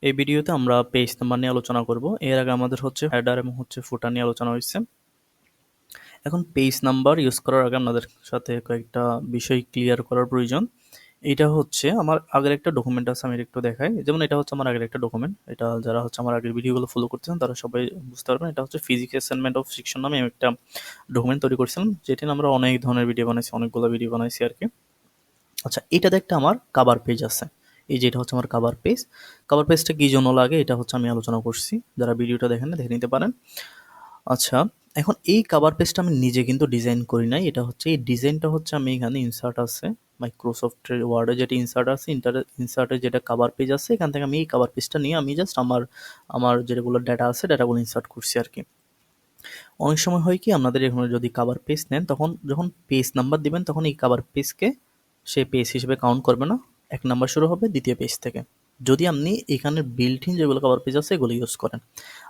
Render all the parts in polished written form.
এই ভিডিওতে আমরা পেজ নাম্বার নিয়ে আলোচনা করব। এর আগে আমাদের হেডার এবং ফুটার নিয়ে আলোচনা হয়েছে। এখন পেজ নাম্বার ইউজ করার আগে আপনাদের সাথে কয়েকটা বিষয় ক্লিয়ার করার প্রয়োজন। এটা আমার আগের একটা ডকুমেন্ট আছে, আমি একটু দেখাই। যেমন এটা আমার আগের একটা ডকুমেন্ট। এটা যারা আমার আগের ভিডিওগুলো ফলো করতেছেন তারা সবাই বুঝতে পারবেন। এটা ফিজিক্স অ্যাসাইনমেন্ট অফ সেকশন নামে আমি একটা ডকুমেন্ট তৈরি করছিলাম, যেটি আমরা অনেক ধরনের ভিডিও বানাইছি, অনেকগুলো ভিডিও বানাইছি আর কি। আচ্ছা, এটাতে একটা আমার কাভার পেজ আছে। এই যে এটা আমার কাভার পেজ। কাভার পেজটা কি জন্য লাগে এটা আমি আলোচনা করছি। যারা ভিডিওটা দেখেন না, দেখে নিতে পারেন। আচ্ছা, এখন এই কাভার পেজটা আমি নিজে কিন্তু ডিজাইন করি নাই। এটা এই ডিজাইনটা আমি এখানে ইনসার্ট আছে মাইক্রোসফটের ওয়ার্ডে, যেটা ইনসার্ট আছে, ইনসার্টের যেটা কাভার পেজ আছে, এখান থেকে আমি এই কাভার পেজটা নিয়ে আমি জাস্ট আমার আমার যেগুলো ডাটা আছে ডাটাগুলো ইনসার্ট করছি আর কি। অনেক সময় হয় কি, আপনাদের এখানে যদি কাভার পেজ নেন, তখন যখন পেজ নাম্বার দিবেন তখন এই কাভার পেজকে সে পেজ হিসেবে কাউন্ট করবে না। এক নাম্বার শুরু হবে দ্বিতীয় পেজ থেকে, যদি আপনি এখানে বিল্ট ইন যেগুলো কাভার পেজ আছে এগুলো ইউজ করেন।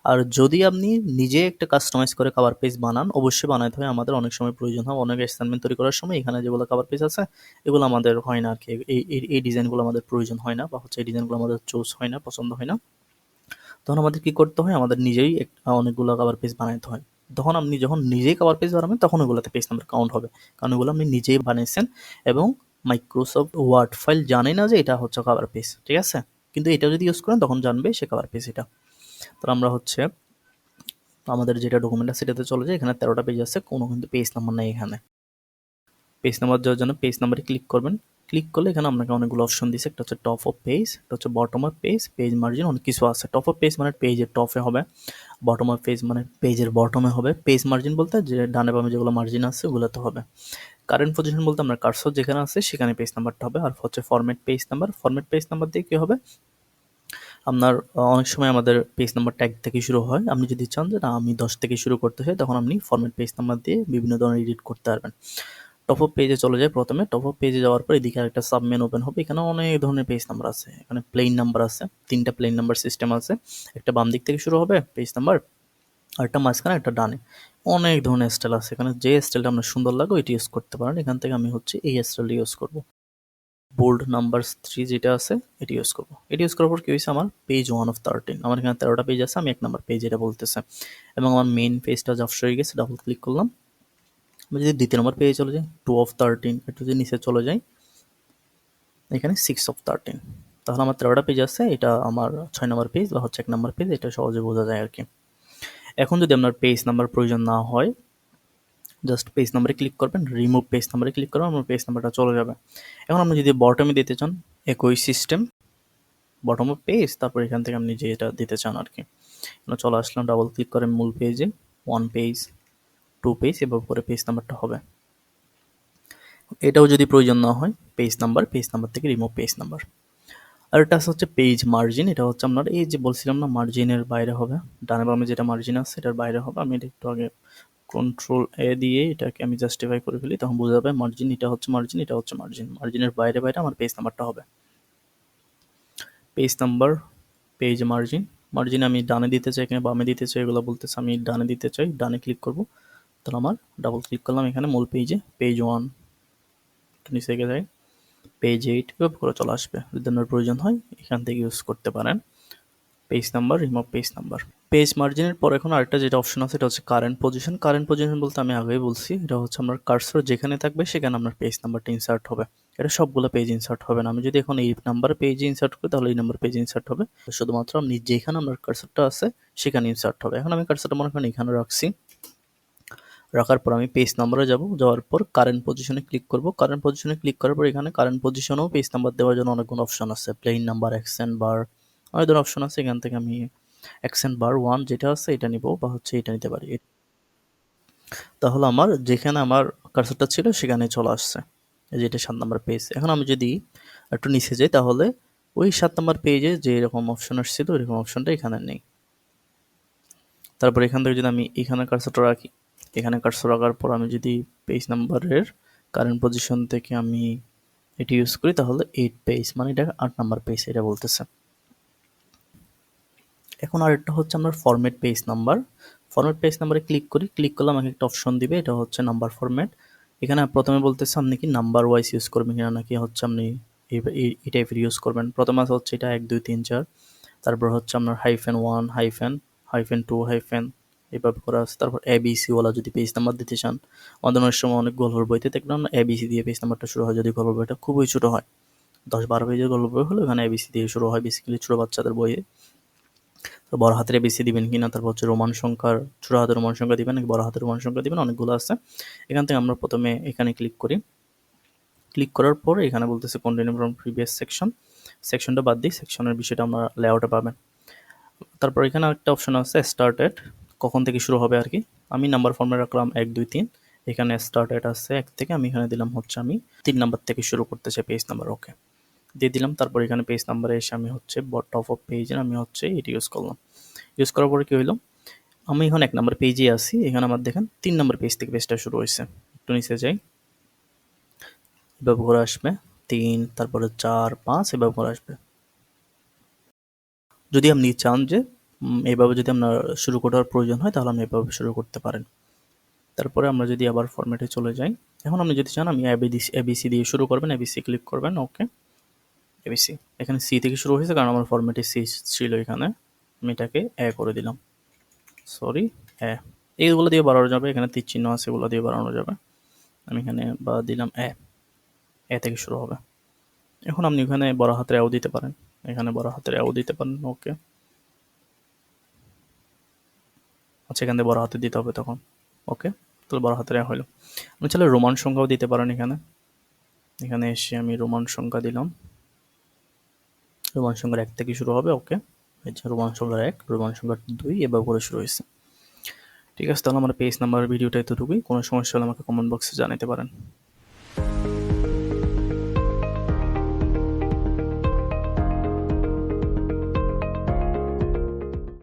আর যদি আপনি নিজে একটা কাস্টমাইজ করে কাভার পেজ বানান, অবশ্যই বানাইতে হয়। আমাদের অনেক সময় প্রয়োজন হয়, অনেক অ্যাসাইনমেন্ট তৈরি করার সময় এখানে যেগুলো কাভার পেজ আছে এগুলো আমাদের হয় না আর কি। এই ডিজাইনগুলো আমাদের প্রয়োজন হয় না, বা এই ডিজাইনগুলো আমাদের চুজ হয় না, পছন্দ হয় না। তখন আমাদের কি করতে হয়, আমাদের নিজেই অনেকগুলো কাভার পেজ বানাইতে হয়। তখন আপনি যখন নিজেই কাভার পেজ বানাবেন তখন ওগুলোতে পেজ নাম্বার কাউন্ট হবে, কারণ ওগুলো আপনি নিজেই বানিয়েছেন। এবং মাইক্রোসফট ওয়ার্ড ফাইল জানে না যে এটা কাভার পেজ, ঠিক আছে? কিন্তু এটা যদি ইউজ করেন তখন জানবে সে কাভার পেজ এটা। তো আমরা আমাদের যেটা ডকুমেন্ট আছে সেটাতে চলে যায়। এখানে 13টা পেজ আছে, কোনো কিন্তু পেজ নাম্বার নেই এখানে। পেজ নাম্বার দেওয়ার জন্য পেজ নাম্বারে ক্লিক করবেন। ক্লিক করলে এখানে আপনাকে অনেকগুলো অপশন দিচ্ছে। একটা টপ অফ পেজ, একটা bottom of page, page margin, অনেক কিছু আছে। টপ অফ পেজ মানে পেজের টপে হবে, বটম অফ পেজ মানে পেজের বটমে হবে, পেজ মার্জিন বলতে যে ডানে বামে যেগুলো মার্জিন আছে ওগুলোতে হবে। কারেন্ট পজিশন বলতে আপনার কার্সর যেখানে আছে সেখানে পেজ নাম্বারটা হবে। আর format page number, format page number দিয়ে কি হবে, আপনার অনেক সময় আমাদের পেজ নাম্বার ট্যাগ থেকে শুরু হয়। আপনি যদি চান যে না আমি 10 থেকে শুরু করতে চাই, তখন আপনি ফরম্যাট পেজ নাম্বার দিয়ে বিভিন্ন ধরনের এডিট করতে পারবেন। টপ অফ পেজে চলে যায় প্রথমে। টপ অফ পেজে যাওয়ার পর এদিকে আরেকটা সাবমেনু ওপেন হবে। এখানে অনেক ধরনের পেজ নাম্বার আছে। এখানে প্লেন নাম্বার আছে, 3টা প্লেন নাম্বার সিস্টেম আছে। একটা বাম দিক থেকে শুরু হবে পেজ নাম্বার, আর একটা মাঝখানে, একটা ডানে। অনেক ধরনের স্টাইল আছে এখানে, যে স্টাইলটা আপনার সুন্দর লাগে ওইটি ইউজ করতে পারেন। এখান থেকে আমি এই স্টাইলটা ইউজ করব। বোল্ড নাম্বার 3 যেটা আছে এটি ইউজ করব। এটি ইউজ করার পর কি হয়েছে, আমার পেজ 1 অফ 13, আমার এখানে 13টা পেজ আছে, আমি 1 নাম্বার পেজ এটা বলতেছে। এবং আমার মেইন পেজটা জাস্ট হয়ে গেছে, ডাবল ক্লিক করলাম। আমি যদি 2 নম্বর পেজে চলে যাই, 2 অফ 13, একটু যদি নিচে চলে যাই, এখানে 6 অফ 13, তাহলে আমার 13টা পেজ আছে। এটা আমার 6 নম্বর পেজ বা 1 নম্বর পেজ, এটা সহজে বোঝা যায় আর কি। এখন যদি আপনার পেজ নাম্বার প্রয়োজন না হয়, জাস্ট পেজ নাম্বারে ক্লিক করবেন, রিমুভ পেজ নাম্বারে ক্লিক করবেন, আপনার পেজ নাম্বারটা চলে যাবে। এখন আপনি যদি বটমে দিতে চান, একই সিস্টেম, বটম অফ পেজ, তারপর এখান থেকে আপনি যেটা দিতে চান আর কি। চলে আসলাম, ডাবল ক্লিক করে মূল পেজে, 1 পেজ, 2 পেজ, এবার পরে পেজ নাম্বারটা হবে। এটাও যদি প্রয়োজন না হয়, পেজ নাম্বার থেকে রিমুভ পেজ নাম্বার। আর এটা পেজ মার্জিন। এটা আপনার এই যে বলছিলাম না, মার্জিনের বাইরে হবে, ডানে বামে যেটা মার্জিন আছে এটার বাইরে হবে। আমি এটা একটু আগে কন্ট্রোল এ দিয়ে এটাকে আমি জাস্টিফাই করে ফেলি, তখন বোঝা যাবে মার্জিন, এটা মার্জিন, এটা মার্জিন। মার্জিনের বাইরে বাইরে আমার পেজ নাম্বারটা হবে। Page number, page margin, margin আমি ডানে দিতে চাই কিংবা বামে দিতে চাই এগুলো বলতেছে। আমি ডানে দিতে চাই, ডানে ক্লিক করব। তাহলে আমার ডাবল ক্লিক করলাম এখানে মূল পেজে, পেজ 1, নিচে গিয়ে যায় পেজ 8, এভাবে করে চলে আসবে। যদি আপনার প্রয়োজন হয় এখান থেকে ইউজ করতে পারেন page number, remove page number. Page মার্জিনের পর এখন আরেকটা যেটা অপশন আছে এটা কারেন্ট পজিশন। কারেন্ট পজিশন বলতে আমি আগেই বলছি, এটা আপনার কার্সর যেখানে থাকবে সেখানে আপনার পেজ নাম্বারটা ইনসার্ট হবে। এটা সবগুলো পেজ ইনসার্ট হবে না। আমি যদি এখন এই নাম্বার পেজে ইনসার্ট করি তাহলে এই নাম্বার পেজে ইনসার্ট হবে। শুধুমাত্র আপনি যেখানে আপনার কার্সরটা আছে সেখানে ইনসার্ট হবে। এখন আমি কার্সরটা মনে করেন এখানে রাখছি। রাখার পর আমি পেজ নাম্বারে যাব, যাওয়ার পর কারেন্ট পজিশনে ক্লিক করব। কারেন্ট পজিশনে ক্লিক করার পর এখানে কারেন্ট পজিশনেও পেজ নাম্বার দেওয়ার জন্য অনেকগুলো অপশন আছে, প্লেন নাম্বার, অ্যাকসেন্ট বার, অনেক ধরনের অপশন আছে। এখান থেকে আমি অ্যাকসেন্ট বার 1 যেটা আছে এটা নিব, বা এটা নিতে পারি। তাহলে আমার যেখানে আমার কার্সরটা ছিল সেখানে চলে আসছে, যেটা 7 নাম্বার পেজ। এখন আমি যদি একটু নিচে যাই তাহলে ওই 7 নাম্বার পেজে যে এরকম অপশন আসছিল এরকম অপশনটা এখানে নেই। তারপর এখান থেকে যদি আমি এখানে কার্সরটা রাখি, এখানে কার্সর রাখার পর আমি যদি পেজ নাম্বারের কারেন্ট পজিশন থেকে আমি এটি ইউজ করি তাহলে 8 পেজ, মানে এটা 8 নাম্বার পেজ এটা বলতেছে। এখন আরেকটা আমার format page number. Format page নাম্বারে ক্লিক করি, ক্লিক করলে আমাকে একটা অপশন দিবে, এটা নাম্বার ফরম্যাট। এখানে প্রথমে বলতেছে আপনি কি নাম্বার ওয়াইজ ইউজ করবেন কিনা, নাকি আপনি এই টাইপের ইউজ করবেন। প্রথমে আছে এটা 1 2 3 4, তারপর হচ্ছে আপনার -1 -2 এভাবে করা আছে। তারপর এবিসি ওয়ালা যদি পেজ নাম্বার দিতে চান, আমাদের অনেক সময় অনেক গল্পের বইতে দেখলাম এবিসি দিয়ে পেজ নাম্বারটা শুরু হয় যদি গল্পের বইটা খুবই ছোট হয়, 10-12 পেজের গল্প বই হলে ওখানে এবিসি দিয়ে শুরু হয়, বেসিক্যালি ছোট বাচ্চাদের বইয়ে। তো বড় হাতের এবিসি দিবেন কিনা, তারপর হচ্ছে রোমান সংখ্যার ছোট হাতের রোমান সংখ্যা দিবেন নাকি বড় হাতের রোমান সংখ্যা দিবেন, অনেকগুলো আছে। এখান থেকে আমরা প্রথমে এখানে ক্লিক করি। ক্লিক করার পর এখানে বলতেছে কন্টিনিউ ফ্রম প্রিভিয়াস সেকশন, সেকশনটা বাদ দিই, সেকশনের বিষয়টা আমরা লেআউটে পাবেন। তারপর এখানে একটা অপশন আছে স্টার্টেড, কখন থেকে শুরু হবে আর কি। আমি নাম্বার ফর্মে রাখলাম 1 2 3, এখানে স্টার্টেড আছে 1 থেকে, আমি এখানে দিলাম হচ্ছে আমি 3 নাম্বার থেকে শুরু করতে চাই পেজ নাম্বার, ওকে দিয়ে দিলাম। তারপর এখানে পেজ নাম্বারে এসে আমি হচ্ছে টপ অফ পেজের আমি হচ্ছে এটি ইউজ করলাম। ইউজ করার পরে কি হইলো, আমি এখন 1 নাম্বার পেজে আছি, এখানে আমার দেখেন 3 নাম্বার পেজ থেকে পেজটা শুরু হয়েছে। একটু নিচে যাই, এভাবে করে আসবে 3, তারপরে 4 5 এভাবে করে আসবে। যদি আপনি চান যে এইভাবে যদি আপনার শুরু করার প্রয়োজন হয় তাহলে আপনি এভাবে শুরু করতে পারেন। তারপরে আমরা যদি আবার ফরম্যাটে চলে যাই, এখন আপনি যদি চান আমি এবিসি দিয়ে শুরু করবেন, এবিসি ক্লিক করবেন, ওকে এবিসি। এখানে সি থেকে শুরু হয়েছে কারণ আমার ফরম্যাটে সি ছিল, এখানে আমি এটাকে এ করে দিলাম, সরি এ। এইগুলো দিয়ে বাড়ানো যাবে, এখানে তীর চিহ্ন আছে, এগুলো দিয়ে বাড়ানো যাবে। আমি এখানে বা দিলাম এ থেকে শুরু হবে। এখন আপনি এখানে বড় হাতের এও দিতে পারেন, এখানে বড় হাতের এও দিতে পারেন, ওকে আচ্ছা এখান থেকে বড় হাতে দিতে হবে তখন, ওকে তাহলে বড় হাতের এ হলো। আপনি চাইলে রোমান সংখ্যাও দিতে পারেন, এখানে এখানে এসে আমি রোমান সংখ্যা দিলাম, রোমান সংখ্যার 1 থেকে শুরু হবে, ওকে এই যে রোমান সংখ্যার 1, রোমান সংখ্যার 2 এভাবে করে শুরু হয়েছে। ঠিক আছে, তাহলে আমার পেজ নাম্বার ভিডিওটা এতটুকুই, কোনো সমস্যা হলে আমাকে কমেন্ট বক্সে জানাতে পারেন।